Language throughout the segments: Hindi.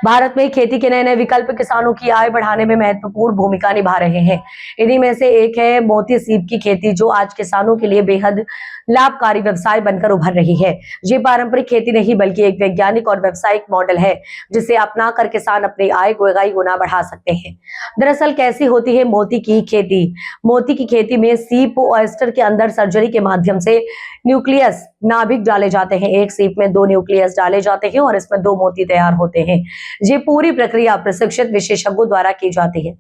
भारत में खेती के नए नए विकल्प किसानों की आय बढ़ाने में महत्वपूर्ण भूमिका निभा रहे हैं। इन्हीं में से एक है मोती सीप की खेती, जो आज किसानों के लिए बेहद लाभकारी व्यवसाय बनकर उभर रही है। ये पारंपरिक खेती नहीं बल्कि एक वैज्ञानिक और व्यावसायिक मॉडल है, जिसे अपनाकर किसान अपनी आय को कई गुना बढ़ा सकते हैं। दरअसल कैसी होती है मोती की खेती? मोती की खेती में सीप ऑयस्टर के अंदर सर्जरी के माध्यम से न्यूक्लियस नाभिक डाले जाते हैं। एक सीप में 2 न्यूक्लियस डाले जाते हैं और इसमें 2 मोती तैयार होते हैं। ये पूरी प्रक्रिया प्रशिक्षित विशेषज्ञों द्वारा की जाती है।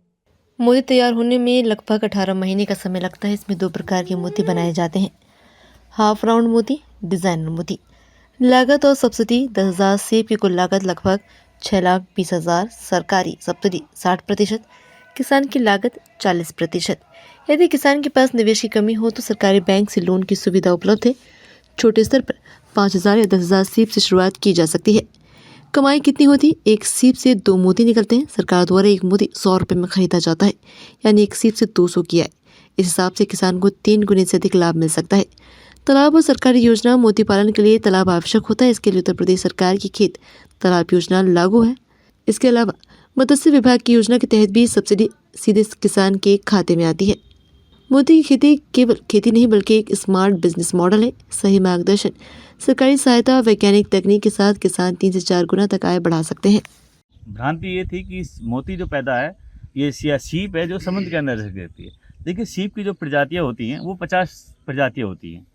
मोती तैयार होने में लगभग 18 महीने का समय लगता है। इसमें 2 प्रकार के मोती बनाए जाते हैं, हाफ राउंड मोती, डिजाइनर मोती। लागत और सब्सिडी 10,000 सेब की कुल लागत लगभग 6,20,000, सरकारी सब्सिडी 60%, किसान की लागत 40%। यदि किसान के पास निवेश की कमी हो तो सरकारी बैंक से लोन की सुविधा उपलब्ध है। छोटे स्तर पर 5,000 या 10,000 सीप से शुरुआत की जा सकती है। कमाई कितनी होती? एक सीप से 2 मोती निकलते हैं। सरकार द्वारा एक मोती 100 रुपये में खरीदा जाता है, यानी एक सीप से 200 की आय। इस हिसाब से किसान को 3 गुने से अधिक लाभ मिल सकता है। तालाब और सरकारी योजना। मोती पालन के लिए तालाब आवश्यक होता है। इसके लिए उत्तर प्रदेश सरकार की खेत तालाब योजना लागू है। इसके अलावा मत्स्य विभाग की योजना के तहत भी सब्सिडी सीधे किसान के खाते में आती है। मोती की खेती केवल खेती नहीं बल्कि एक स्मार्ट बिजनेस मॉडल है। सही मार्गदर्शन, सरकारी सहायता और वैज्ञानिक तकनीक के साथ किसान 3 से 4 गुना तक आय बढ़ा सकते हैं। भ्रांति ये थी कि मोती जो पैदा है ये सीप है जो समुद्र के अंदर रहती है। देखिए, सीप की जो प्रजातियां होती हैं वो 50 प्रजातियां होती हैं।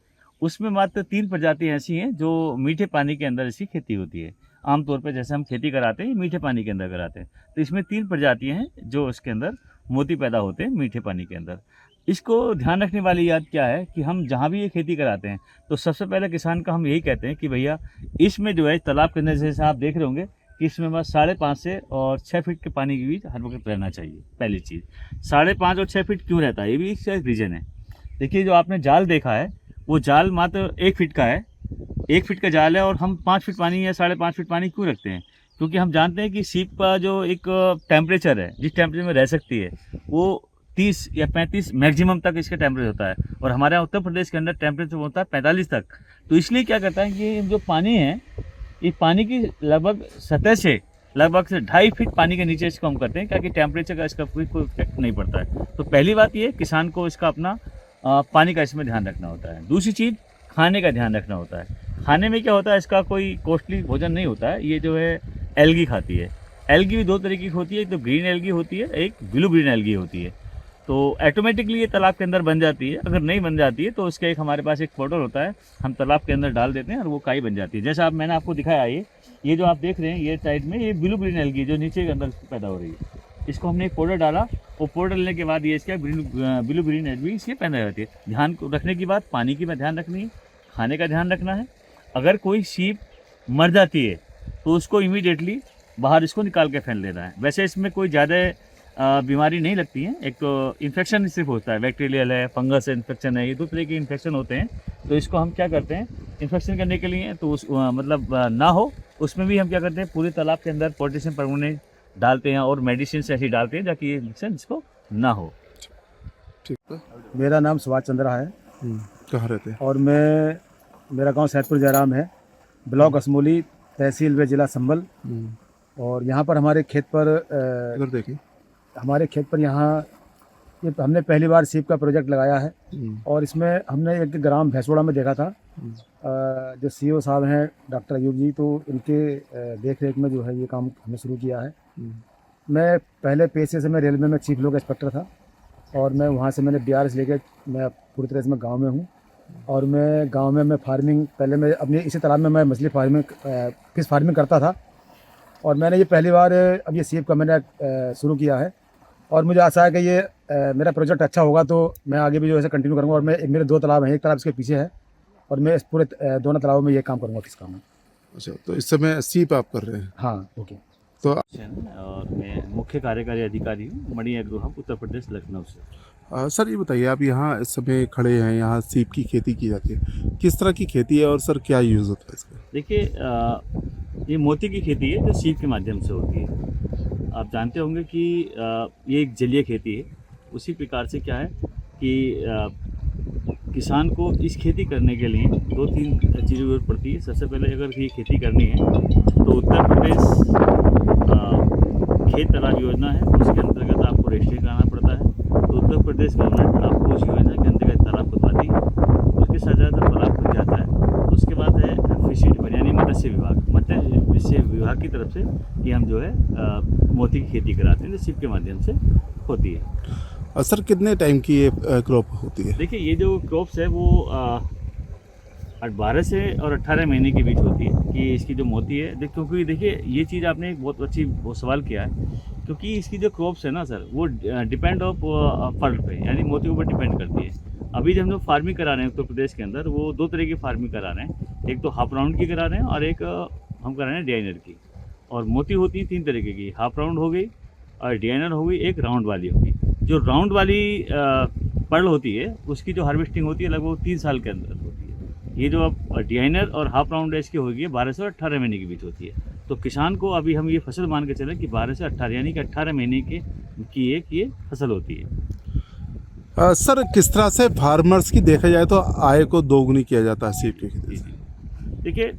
उसमें मात्र 3 प्रजातियां ऐसी हैं जो मीठे पानी के अंदर इसकी खेती होती है। आमतौर पर जैसे हम खेती कराते हैं मीठे पानी के अंदर कराते हैं, तो इसमें 3 प्रजातियां हैं जो इसके अंदर मोती पैदा होते हैं मीठे पानी के अंदर। इसको ध्यान रखने वाली बात क्या है कि हम जहाँ भी ये खेती कराते हैं तो सबसे पहले किसान का हम यही कहते हैं कि भैया इसमें जो है तालाब के अंदर जैसे आप देख रहे होंगे कि इसमें बस 5.5 से और 6 फीट के पानी के बीच हर वक्त रहना चाहिए। पहली चीज़ 5.5 और 6 फीट क्यों रहता है, ये भी एक रीज़न है। देखिए, जो आपने जाल देखा है वो जाल मात्र 1 फीट का है, 1 फीट का जाल है, और हम 5 फीट पानी या 5.5 फीट पानी क्यों रखते हैं? क्योंकि हम जानते हैं कि सीप का जो एक टेम्परेचर है, जिस टेम्परेचर में रह सकती है, वो 30 या 35 मैक्सिमम तक इसका टेम्परेचर होता है, और हमारे यहाँ उत्तर प्रदेश के अंदर टेम्परेचर होता है 45 तक। तो इसलिए क्या करता है कि जो पानी है, ये पानी की लगभग सतह से लगभग से 2.5 फीट पानी के नीचे इसको हम करते हैं, ताकि टेम्परेचर का इसका कोई इफेक्ट नहीं पड़ता है। तो पहली बात ये किसान को इसका अपना पानी का इसमें ध्यान रखना होता है। दूसरी चीज़ खाने का ध्यान रखना होता है। खाने में क्या होता है, इसका कोई कॉस्टली भोजन नहीं होता है। ये जो है एल्गी खाती है। एल्गी भी 2 तरीके की होती है, एक तो ग्रीन एल्गी होती है, एक ब्लू ग्रीन एल्गी होती है। तो ऑटोमेटिकली ये तालाब के अंदर बन जाती है। अगर नहीं बन जाती है तो उसका एक हमारे पास एक पाउडर होता है, हम तालाब के अंदर डाल देते हैं और वो काई बन जाती है। जैसा मैंने आपको दिखाया, ये जो आप देख रहे हैं ये साइड में ये ब्लू ग्रीन एल्गी जो नीचे के अंदर पैदा हो रही है, इसको हमने एक पाउडर डाला। वो पाउडर लेने के बाद ये इसका ब्लू ग्रीन एल्गी इसकी पैदा होती है। ध्यान रखने की बात, पानी की में ध्यान रखनी है, खाने का ध्यान रखना है। अगर कोई सीप मर जाती है तो उसको इमीडिएटली बाहर इसको निकाल के फेंक देना है। वैसे इसमें कोई ज़्यादा बीमारी नहीं लगती है। एक तो इन्फेक्शन सिर्फ होता है, बैक्टीरियल है, फंगस इन्फेक्शन है, ये 2 तरह के इन्फेक्शन होते हैं। तो इसको हम क्या करते हैं, इन्फेक्शन करने के लिए तो मतलब ना हो, उसमें भी हम क्या करते हैं, पूरे तालाब के अंदर पोटेशियम परमोनेट डालते हैं और मेडिसिन ऐसी डालते हैं ताकि ये इन्फेक्शन इसको ना हो। ठीक है। मेरा नाम सुभाष चंद्रा है। कहाँ रहते हैं? और मेरा गांव सैदपुर जयराम है, ब्लॉक असमोली, तहसील व जिला संभल। और यहाँ पर हमारे खेत पर इधर देखिए, हमारे खेत पर यहाँ ये हमने पहली बार सीप का प्रोजेक्ट लगाया है। और इसमें हमने एक ग्राम भैंसोड़ा में देखा था। जो सीईओ साहब हैं डॉक्टर अयूब जी, तो इनके देख रेख में जो है ये काम हमने शुरू किया है। मैं पहले पेशे से मैं रेलवे में चीफ लोग इंस्पेक्टर था, और मैं वहाँ से मैंने BRS लेके मैं पूरी तरह से मैं गाँव में हूँ। और मैं गाँव में फार्मिंग, पहले मैं अपने इसी तालाब में मैं मछली फार्मिंग, फिश फार्मिंग करता था। और मैंने ये पहली बार अब ये सीप का मैंने शुरू किया है। और मुझे आशा है कि ये मेरा प्रोजेक्ट अच्छा होगा तो मैं आगे भी जो है कंटिन्यू करूँगा। और मेरे 2 तालाब हैं, एक तालाब इसके पीछे है, और मैं इस पूरे दोनों तालाबों में ये काम करूँगा, किस काम में। अच्छा, तो इस समय सीप आप कर रहे हैं? हाँ, ओके। तो और मैं मुख्य कार्यकारी अधिकारी हूँ, मणि एग्रो हब, उत्तर प्रदेश, लखनऊ से। सर ये बताइए, आप यहाँ इस समय खड़े हैं, यहाँ सीप की खेती की जाती है, किस तरह की खेती है और सर क्या यूज़ होता है इसका? देखिए, ये मोती की खेती है जो सीप के माध्यम से होती है। आप जानते होंगे कि ये एक जलीय खेती है। उसी प्रकार से क्या है कि किसान को इस खेती करने के लिए 2-3 चीज़ों की जरूरत पड़ती है। सबसे पहले अगर ये खेती करनी है तो उत्तर प्रदेश खेत तालाब योजना है, उसके अंतर्गत आपको रजिस्ट्री कराना पड़ता है। तो उत्तर प्रदेश गवर्नमेंट आपको उस योजना के अंतर्गत तालाब खुदवाती है, उसके साथ ज़्यादातर तालाब खुद जाता है। उसके बाद है फिशरी डिपार्टमेंट यानी मत्स्य विभाग की तरफ से कि हम जो है मोती की खेती कराते हैं, जो सीप के माध्यम से होती है। सर कितने टाइम की ये क्रॉप होती है? देखिए ये जो क्रॉप्स है वो 12 से और 18 महीने के बीच होती है कि इसकी जो मोती है। क्योंकि देखिए ये चीज़ आपने एक बहुत अच्छी वो सवाल किया है, क्योंकि इसकी जो क्रॉप्स है ना सर वो डिपेंड ऑफ पर्ल पे यानी मोती के ऊपर डिपेंड करती है। अभी जब हम लोग फार्मिंग करा रहे हैं उत्तर प्रदेश के अंदर, वो 2 तरह की फार्मिंग करा रहे हैं, एक तो हाफ राउंड की करा रहे हैं और एक हम करा रहे हैं डिजाइनर की। और मोती होती है 3 तरीके की, हाफ राउंड हो गई और डिजाइनर हो गई, एक राउंड वाली होगी। जो राउंड वाली पर्ल होती है उसकी जो हार्वेस्टिंग होती है लगभग 3 साल के अंदर होती है। ये जो अब डिजाइनर और हाफ राउंड है इसकी होगी 12 से 18 महीने के बीच होती है। तो किसान को अभी हम ये फसल मान के चलें कि 12 से 18 यानी कि 18 महीने की एक ये फसल होती है। सर किस तरह से फार्मर्स की देखा जाए तो आय को दोगुनी किया जाता है सीप की खेती से? देखिए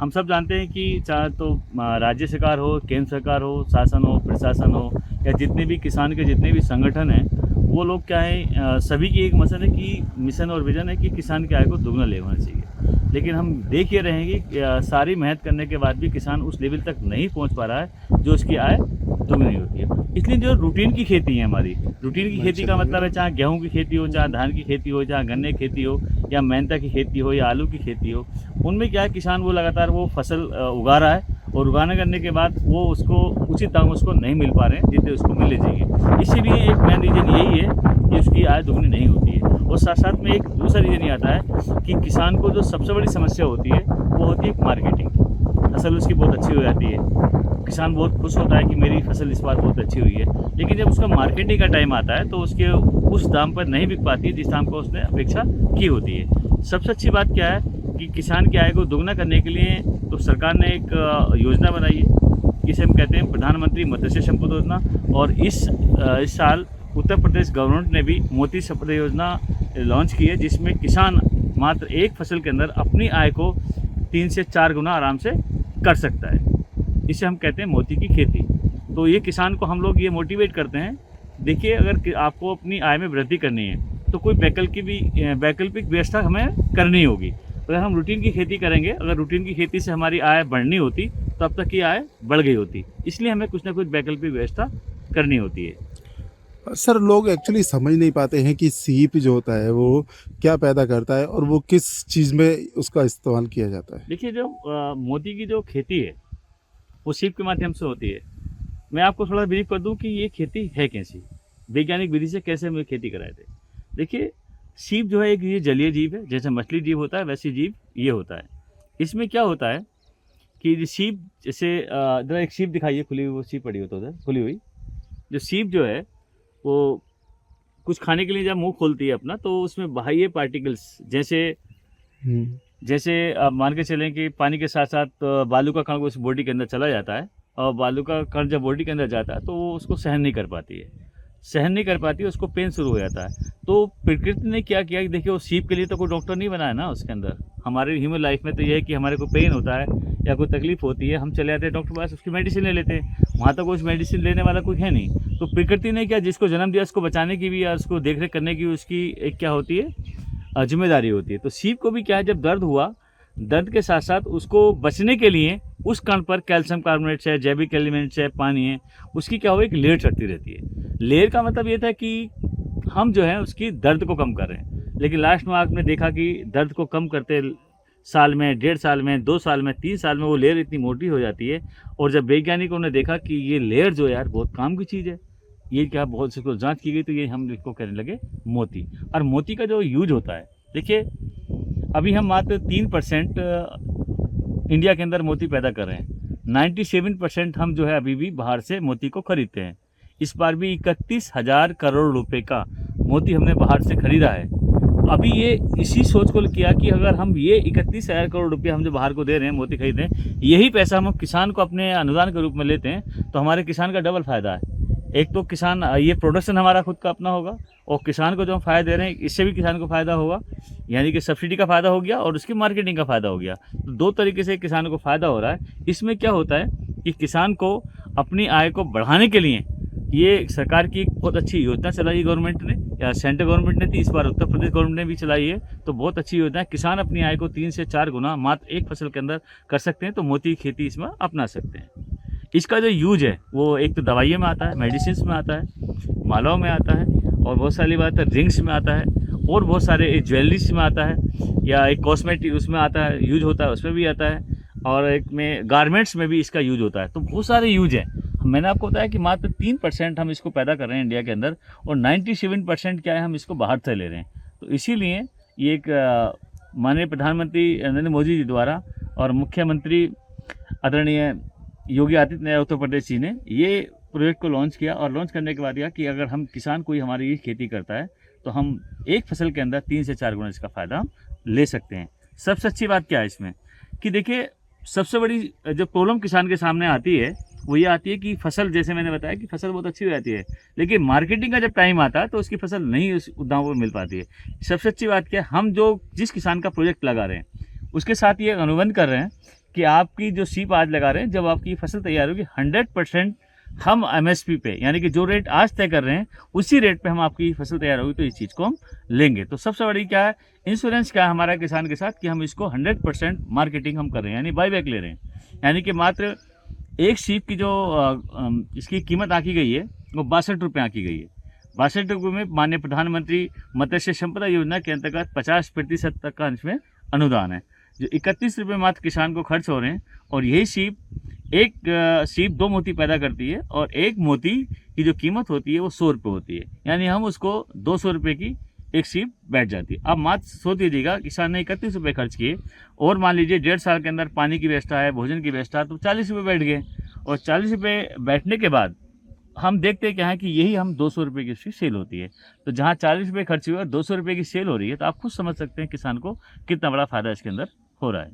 हम सब जानते हैं कि चाहे तो राज्य सरकार हो, केंद्र सरकार हो, शासन हो, प्रशासन हो या जितने भी किसान के जितने भी संगठन हैं, वो लोग क्या है सभी की एक मिशन और विजन है कि किसान की आय को दुगना लेना चाहिए। लेकिन हम देख ये रहे हैं कि सारी मेहनत करने के बाद भी किसान उस लेवल तक नहीं पहुंच पा रहा है जो उसकी आय दुगनी होती है। इसलिए जो रूटीन की खेती है हमारी, रूटीन की खेती का मतलब है चाहे गेहूं की खेती हो, चाहे धान की खेती हो, चाहे गन्ने की खेती हो, या मेहनता की खेती हो, या आलू की खेती हो, उनमें क्या है किसान वो लगातार वो फसल उगा रहा है और उगाने करने के बाद वो उसको उचित दाम उसको नहीं मिल पा रहे हैं जितने उसको मिलने चाहिए। इसीलिए एक मेन रीज़न यही है कि उसकी आय दुगनी नहीं होती है। और साथ साथ में एक दूसरा रीज़न ये आता है कि किसान को जो सबसे बड़ी समस्या होती है वो होती है मार्केटिंग। फसल उसकी बहुत अच्छी हो जाती है, किसान बहुत खुश होता है कि मेरी फसल इस बार बहुत अच्छी हुई है, लेकिन जब उसका मार्केटिंग का टाइम आता है तो उसके उस दाम पर नहीं बिक पाती है जिस दाम को उसने अपेक्षा की होती है। सबसे अच्छी बात क्या है कि किसान की आय को दोगुना करने के लिए तो सरकार ने एक योजना बनाई है, जिसे हम कहते हैं प्रधानमंत्री मत्स्य संपदा योजना। और इस साल उत्तर प्रदेश गवर्नमेंट ने भी मोती संपदा योजना लॉन्च की है, जिसमें किसान मात्र एक फसल के अंदर अपनी आय को 3 से 4 गुना आराम से कर सकता है। इसे हम कहते हैं मोती की खेती। तो ये किसान को हम लोग ये मोटिवेट करते हैं, देखिए अगर आपको अपनी आय में वृद्धि करनी है तो कोई वैकल्पिक व्यवस्था हमें करनी होगी। अगर हम रूटीन की खेती करेंगे, अगर रूटीन की खेती से हमारी आय बढ़नी होती तो अब तक की आय बढ़ गई होती, इसलिए हमें कुछ ना कुछ वैकल्पिक व्यवस्था करनी होती है। सर लोग एक्चुअली समझ नहीं पाते हैं कि सीप जो होता है वो क्या पैदा करता है और वो किस चीज़ में उसका इस्तेमाल किया जाता है। देखिए जो मोती की जो खेती है वो सीप के माध्यम से होती है। मैं आपको थोड़ा ब्रीफ कर दूं कि ये खेती है कैसी, वैज्ञानिक विधि से कैसे हम खेती कराए थे। देखिए सीप जो है एक ये जलीय जीव है, जैसे मछली जीव होता है वैसी जीव ये होता है। इसमें क्या होता है कि सीप जैसे इधर एक सीप दिखाइए खुली हुई, वो सीप पड़ी हो तो उधर खुली हुई। जो सीप जो है वो कुछ खाने के लिए जब मुंह खोलती है अपना तो उसमें बाह्य पार्टिकल्स जैसे मान के चलें कि पानी के साथ साथ बालू का कण उस बॉडी के अंदर चला जाता है, और बालू का कण जब बॉडी के अंदर जाता है तो वो उसको सहन नहीं कर पाती है, उसको पेन शुरू हो जाता है। तो प्रकृति ने क्या किया कि देखिए वो सीप के लिए तो कोई डॉक्टर नहीं बनाया ना उसके अंदर। हमारे ह्यूमन लाइफ में तो ये है कि हमारे को पेन होता है या कोई तकलीफ होती है, हम चले जाते हैं डॉक्टर पास, उसकी मेडिसिन ले लेते हैं। वहाँ तक उस मेडिसिन लेने वाला कोई है नहीं। तो प्रकृति ने क्या जिसको जन्म दिया उसको बचाने की भी या उसको देख रेख करने की उसकी एक क्या होती है जिम्मेदारी होती है। तो सीप को भी क्या है, जब दर्द हुआ, दर्द के साथ साथ उसको बचने के लिए उस कण पर कैल्शियम कार्बोनेट्स है, जैविक एलिमेंट्स है, पानी है, उसकी क्या हो एक लेयर चढ़ती रहती है। लेयर का मतलब ये था कि हम जो है उसकी दर्द को कम कर रहे हैं, लेकिन लास्ट में आपने देखा कि दर्द को कम करते साल में, 1.5 साल में, 2 साल में, 3 साल में वो लेयर इतनी मोटी हो जाती है। और जब वैज्ञानिकों ने देखा कि ये लेयर जो यार बहुत काम की चीज़ है, ये क्या बहुत से जांच की गई तो ये हम इसको कहने लगे मोती। और मोती का जो यूज होता है, देखिए अभी हम मात्र 3% इंडिया के अंदर मोती पैदा कर रहे हैं, 97% हम जो है अभी भी बाहर से मोती को खरीदते हैं। इस बार भी 31,000 करोड़ रुपए का मोती हमने बाहर से खरीदा है। अभी ये इसी सोच को किया कि अगर हम ये 31,000 करोड़ रुपए हम जो बाहर को दे रहे हैं मोती खरीदे हैं, यही पैसा हम किसान को अपने अनुदान के रूप में लेते हैं तो हमारे किसान का डबल फायदा है। एक तो किसान ये प्रोडक्शन हमारा खुद का अपना होगा, और किसान को जो हम फ़ायदा दे रहे हैं इससे भी किसान को फ़ायदा होगा, यानी कि सब्सिडी का फ़ायदा हो गया और उसकी मार्केटिंग का फ़ायदा हो गया। तो दो तरीके से किसान को फ़ायदा हो रहा है। इसमें क्या होता है कि किसान को अपनी आय को बढ़ाने के लिए ये सरकार की एक बहुत अच्छी योजना चलाई है गवर्नमेंट ने, या सेंट्रल गवर्नमेंट ने थी, इस बार उत्तर प्रदेश गवर्नमेंट ने भी चलाई है। तो बहुत अच्छी योजना है, किसान अपनी आय को 3 से 4 गुना मात्र एक फसल के अंदर कर सकते हैं। तो मोती की खेती इसमें अपना सकते हैं। इसका जो यूज है वो एक तो दवाइयों में आता है, मेडिसिन में आता है, मालाओं में आता है, और बहुत सारी बात है रिंग्स में आता है, और बहुत सारे ज्वेलरीज में आता है, या एक कॉस्मेटिक उसमें आता है, यूज होता है, उसमें भी आता है, और एक में गारमेंट्स में भी इसका यूज होता है। तो बहुत सारे यूज है। मैंने आपको बताया कि मात्र 3% हम इसको पैदा कर रहे हैं इंडिया के अंदर, और 97% क्या है हम इसको बाहर से ले रहे हैं। तो इसीलिए ये एक माननीय प्रधानमंत्री नरेंद्र मोदी जी द्वारा और मुख्यमंत्री आदरणीय योगी आदित्यनाथ उत्तर प्रदेश जी ने ये प्रोजेक्ट को लॉन्च किया, और लॉन्च करने के बाद यह कि अगर हम किसान कोई हमारी ये खेती करता है तो हम एक फसल के अंदर 3 से 4 गुना इसका फ़ायदा हम ले सकते हैं। सबसे अच्छी बात क्या है इसमें कि देखिए, सबसे बड़ी जो प्रॉब्लम किसान के सामने आती है वो ये आती है कि फसल, जैसे मैंने बताया कि फसल बहुत अच्छी हो जाती है, लेकिन मार्केटिंग का जब टाइम आता है तो उसकी फसल नहीं उस दामों पर मिल पाती है। सबसे अच्छी बात क्या है, हम जो जिस किसान का प्रोजेक्ट लगा रहे हैं उसके साथ ये अनुबंध कर रहे हैं कि आपकी जो सीप आज लगा रहे हैं, जब आपकी फसल तैयार होगी 100% हम MSP पे, यानी कि जो रेट आज तय कर रहे हैं उसी रेट पे हम आपकी फसल तैयार होगी तो इस चीज़ को हम लेंगे। तो सबसे बड़ी क्या है, इंश्योरेंस क्या है हमारा किसान के साथ कि हम इसको 100% मार्केटिंग हम कर रहे हैं, यानी बाईबैक ले रहे हैं। यानी कि मात्र एक सीप की जो इसकी कीमत आंकी गई है वो 62 रुपये आंकी गई है। 62 रुपये में माननीय प्रधानमंत्री मत्स्य संपदा योजना के अंतर्गत 50% तक का इसमें अनुदान है, जो 31 रुपये मात्र किसान को खर्च हो रहे हैं। और यही सीप, एक सीप 2 मोती पैदा करती है, और एक मोती की जो कीमत होती है वो 100 रुपये होती है, यानी हम उसको 200 रुपये की एक सीप बैठ जाती है। अब मात्र सोच लीजिएगा, किसान ने 31 रुपये खर्च किए, और मान लीजिए 1.5 साल के अंदर पानी की व्यवस्था है, भोजन की व्यवस्था है, तो 40 रुपये बैठ गए। और 40 रुपये बैठने के बाद हम देखते हैं क्या है कि यही हम 200 रुपये की उसकी सेल होती है। तो जहाँ 40 रुपये खर्च हुए और 200 रुपये की सेल हो रही है, तो आप खुद समझ सकते हैं किसान को कितना बड़ा फ़ायदा इसके अंदर हो रहा है।